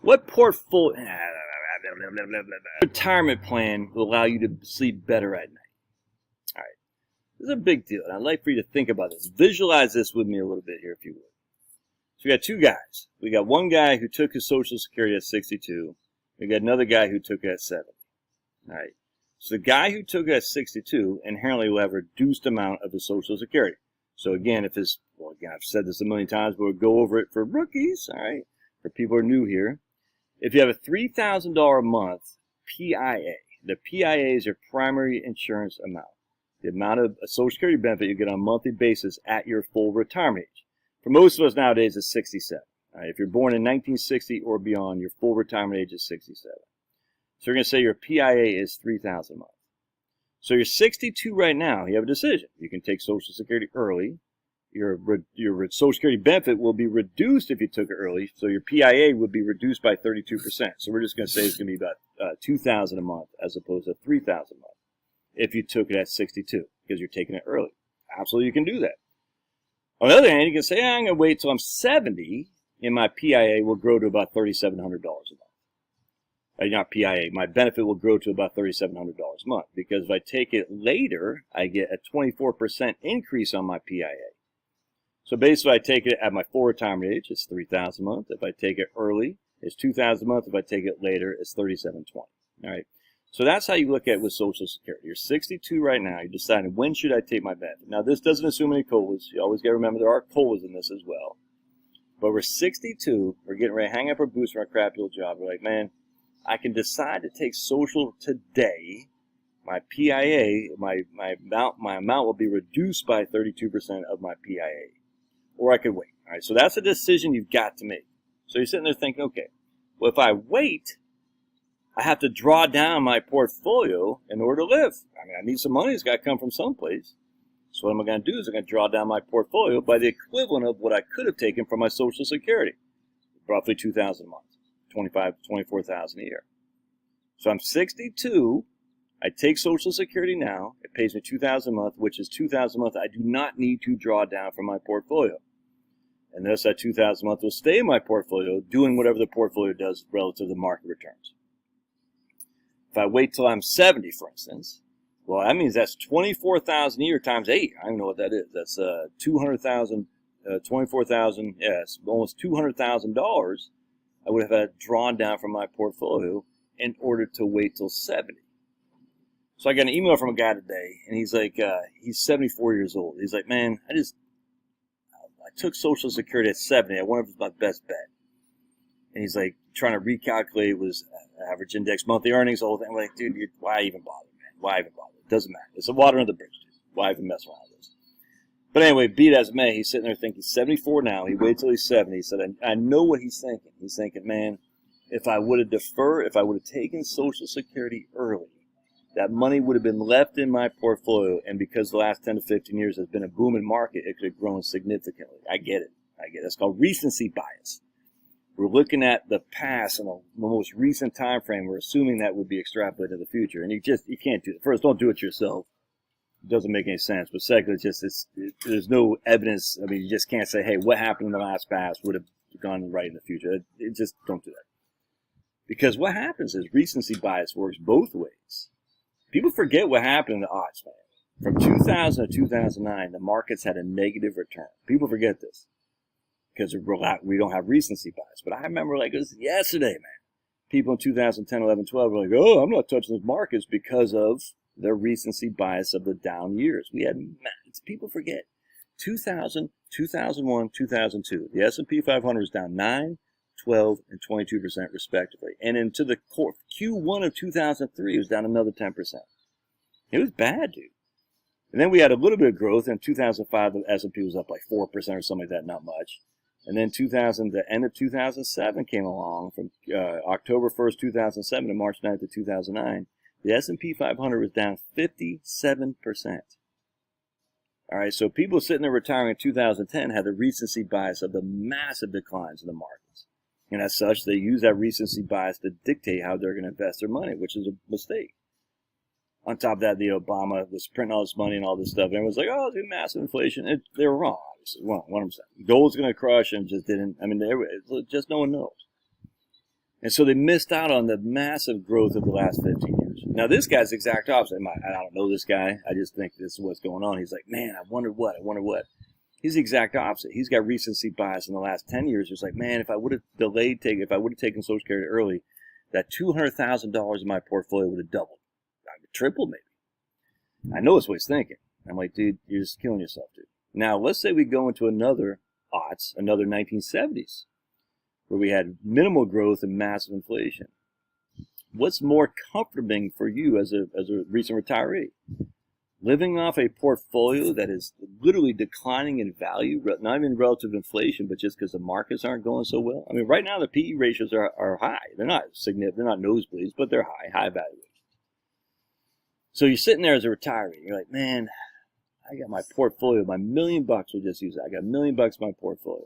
What portfolio retirement plan will allow you to sleep better at night? All right, this is a big deal, and I'd like for you to think about this. Visualize this with me a little bit here, if you would. So we got two guys. We got one guy who took his Social Security at 62. We got another guy who took it at 70. All right. So the guy who took it at 62 inherently will have a reduced amount of his Social Security. So again, if his, well, again, I've said this a million times, but we'll go over it for rookies, all right, for people who are new here. If you have a $3,000 a month PIA, the PIA is your primary insurance amount. The amount of Social Security benefit you get on a monthly basis at your full retirement age. For most of us nowadays, it's 67. All right, if you're born in 1960 or beyond, your full retirement age is 67. So you're going to say your PIA is $3,000 a month. So you're 62 right now. You have a decision. You can take Social Security early. Your Social Security benefit will be reduced if you took it early. So your PIA would be reduced by 32%. So we're just going to say it's going to be about $2,000 a month as opposed to $3,000 a month if you took it at 62 because you're taking it early. Absolutely, you can do that. On the other hand, you can say, I'm going to wait till I'm 70 and my PIA will grow to about $3,700 a month. Not PIA, my benefit will grow to about $3,700 a month because if I take it later, I get a 24% increase on my PIA. So basically, if I take it at my full retirement age, it's $3,000 a month. If I take it early, it's $2,000 a month. If I take it later, it's $3,720. All right. So that's how you look at it with Social Security. You're 62 right now. You're deciding when should I take my benefit. Now, this doesn't assume any COLAs. You always got to remember there are COLAs in this as well. But we're 62. We're getting ready to hang up our boots from our crappy old job. We're like, man, I can decide to take Social today. My PIA, my amount will be reduced by 32% of my PIA. Or I could wait. All right, so that's a decision you've got to make. So you're sitting there thinking, okay, well, if I wait, I have to draw down my portfolio in order to live. I mean, I need some money. It's got to come from someplace. So what I'm going to do is I'm going to draw down my portfolio by the equivalent of what I could have taken from my Social Security, roughly $2,000 a month, $24,000 a year. So I'm 62. I take Social Security now. It pays me $2,000 a month, which is $2,000 a month I do not need to draw down from my portfolio. And thus that $2,000 a month will stay in my portfolio, doing whatever the portfolio does relative to market returns. If I wait till I'm 70, for instance, well, that means that's $24,000 a year times 8. I don't know what that is. That's $200,000, $24,000, yes, almost $200,000 I would have had drawn down from my portfolio in order to wait till 70. So I got an email from a guy today, and he's like, he's 74 years old. He's like, man, I took Social Security at 70. I wonder if it's my best bet. And he's like, trying to recalculate was average index monthly earnings, the whole thing. I'm like, dude, why even bother, man? Why even bother? It doesn't matter. It's the water under the bridge, dude. Why even mess around with this? But anyway, be it as it may, he's sitting there thinking, he's 74 now. He waits till he's 70. He said, I know what he's thinking. He's thinking, man, if I would have deferred, if I would have taken Social Security early, that money would have been left in my portfolio, and because the last 10 to 15 years has been a booming market, it could have grown significantly. I get it. It's called recency bias. We're looking at the past and the most recent time frame. We're assuming that would be extrapolated to the future, and you can't do it. First, don't do it yourself. It doesn't make any sense. But second, there's no evidence. I mean, you just can't say, hey, what happened in the last past would have gone right in the future. Just don't do that. Because what happens is recency bias works both ways. People forget what happened in the aughts, man. From 2000 to 2009, the markets had a negative return. People forget this because we don't have recency bias. But I remember like it was yesterday, man. People in 2010, 11, 12 were like, oh, I'm not touching those markets because of their recency bias of the down years. People forget. 2000, 2001, 2002. The S&P 500 was down 9, 12, and 22% respectively. And into the Q1 of 2003, it was down another 10%. It was bad, dude. And then we had a little bit of growth. In 2005, the S&P was up like 4% or something like that, not much. And then the end of 2007 came along, from October 1st, 2007 to March 9th of 2009. The S&P 500 was down 57%. All right, so people sitting there retiring in 2010 had the recency bias of the massive declines in the markets. And as such, they use that recency bias to dictate how they're going to invest their money, which is a mistake. On top of that, the Obama was printing all this money and all this stuff. And everyone's like, oh, there's massive inflation. They were wrong, obviously. 100%. Gold's going to crush and just didn't. I mean, just no one knows. And so they missed out on the massive growth of the last 15 years. Now, this guy's the exact opposite. I don't know this guy. I just think this is what's going on. He's like, man, I wonder what. He's the exact opposite. He's got recency bias in the last 10 years. It's like, man, if I would have if I would have taken Social Security early, that $200,000 in my portfolio would have doubled. Tripled, maybe. I know that's what he's thinking. I'm like, dude, you're just killing yourself, dude. Now, let's say we go into another 1970s, where we had minimal growth and massive inflation. What's more comforting for you as a recent retiree? Living off a portfolio that is literally declining in value, not even relative to inflation, but just because the markets aren't going so well. I mean, right now the PE ratios are high. They're not significant. They're not nosebleeds, but they're high valuation. So you're sitting there as a retiree. You're like, man, I got my portfolio, my $1 million. We'll just use that. I got $1 million in my portfolio.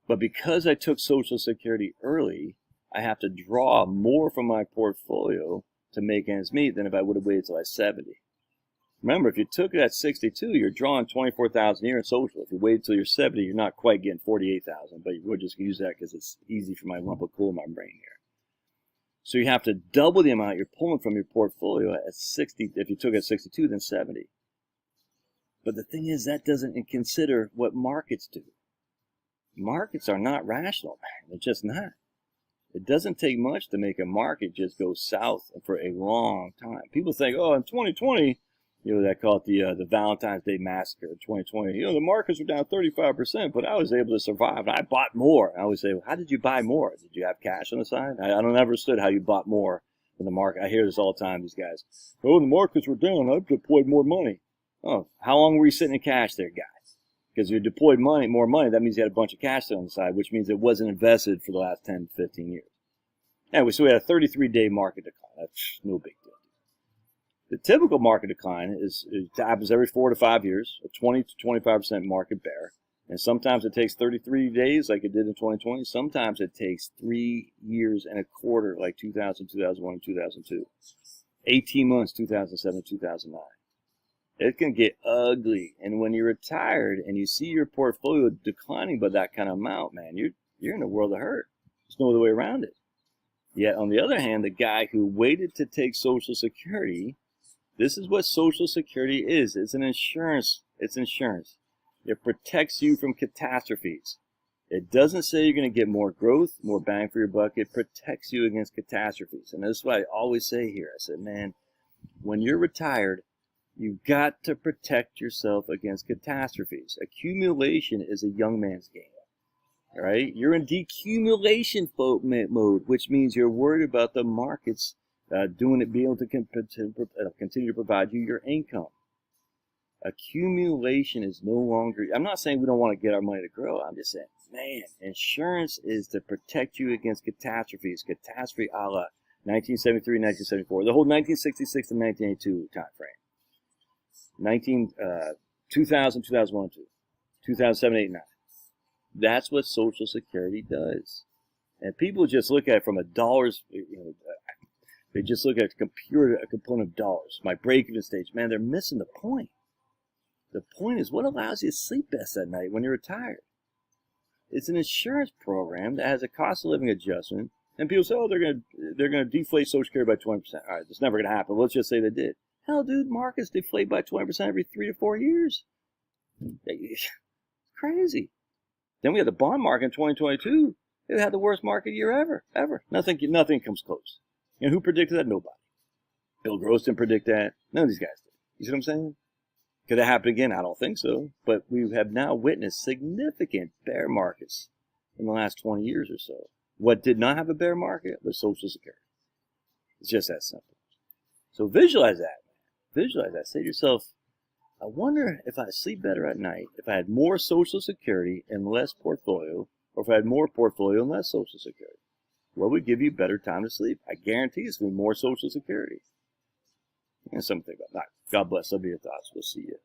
But because I took Social Security early, I have to draw more from my portfolio to make ends meet than if I would have waited till I was 70. Remember, if you took it at 62, you're drawing $24,000 a year in Social. If you wait till you're 70, you're not quite getting $48,000. But we'll just use that because it's easy for my lump of coal in my brain here. So you have to double the amount you're pulling from your portfolio at 60. If you took it at 62, then 70. But the thing is, that doesn't consider what markets do. Markets are not rational, man. They're just not. It doesn't take much to make a market just go south for a long time. People think, oh, in 2020, they call it the Valentine's Day Massacre in 2020. The markets were down 35%, but I was able to survive. And I bought more. I always say, well, how did you buy more? Did you have cash on the side? I don't ever understood how you bought more in the market. I hear this all the time, these guys. Oh, the markets were down. I deployed more money. Oh, how long were you sitting in cash there, guys? Because you deployed more money, that means you had a bunch of cash on the side, which means it wasn't invested for the last 10 to 15 years. Anyway, so we had a 33-day market decline. That's no big deal. The typical market decline happens every 4 to 5 years, a 20 to 25% market bear. And sometimes it takes 33 days like it did in 2020. Sometimes it takes 3 years and a quarter like 2000, 2001, and 2002. 18 months, 2007, 2009. It can get ugly. And when you're retired and you see your portfolio declining by that kind of amount, man, you're in a world of hurt. There's no other way around it. Yet, on the other hand, the guy who waited to take Social Security, this is what Social Security is. It's an insurance. It's insurance. It protects you from catastrophes. It doesn't say you're going to get more growth, more bang for your buck. It protects you against catastrophes. And that's what I always say here. I said, man, when you're retired, you've got to protect yourself against catastrophes. Accumulation is a young man's game. All right? You're in decumulation mode, which means you're worried about the markets being able to continue to provide you your income. Accumulation is no longer, I'm not saying we don't want to get our money to grow. I'm just saying, man, insurance is to protect you against catastrophes. Catastrophe a la 1973, 1974, the whole 1966 to 1982 time frame. 2000, 2001, 2007, 8, 9. That's what Social Security does. And people just look at it from a dollars, they just look at a component of dollars. My break-even stage, man, they're missing the point. The point is what allows you to sleep best at night when you're retired. It's an insurance program that has a cost of living adjustment. And people say, oh, they're gonna deflate Social Security by 20%. All right, it's never gonna happen. Let's just say they did. Hell, dude, markets deflate by 20% every 3 to 4 years. It's crazy. Then we had the bond market in 2022. It had the worst market year ever. Nothing comes close. And who predicted that? Nobody. Bill Gross didn't predict that. None of these guys did. You see what I'm saying? Could it happen again? I don't think so. But we have now witnessed significant bear markets in the last 20 years or so. What did not have a bear market was Social Security. It's just that simple. So visualize that. Visualize that. Say to yourself, I wonder if I'd sleep better at night if I had more Social Security and less portfolio, or if I had more portfolio and less Social Security. What would give you better time to sleep? I guarantee it's going to be more Social Security. And something about that. God bless. That'll be your thoughts. We'll see you.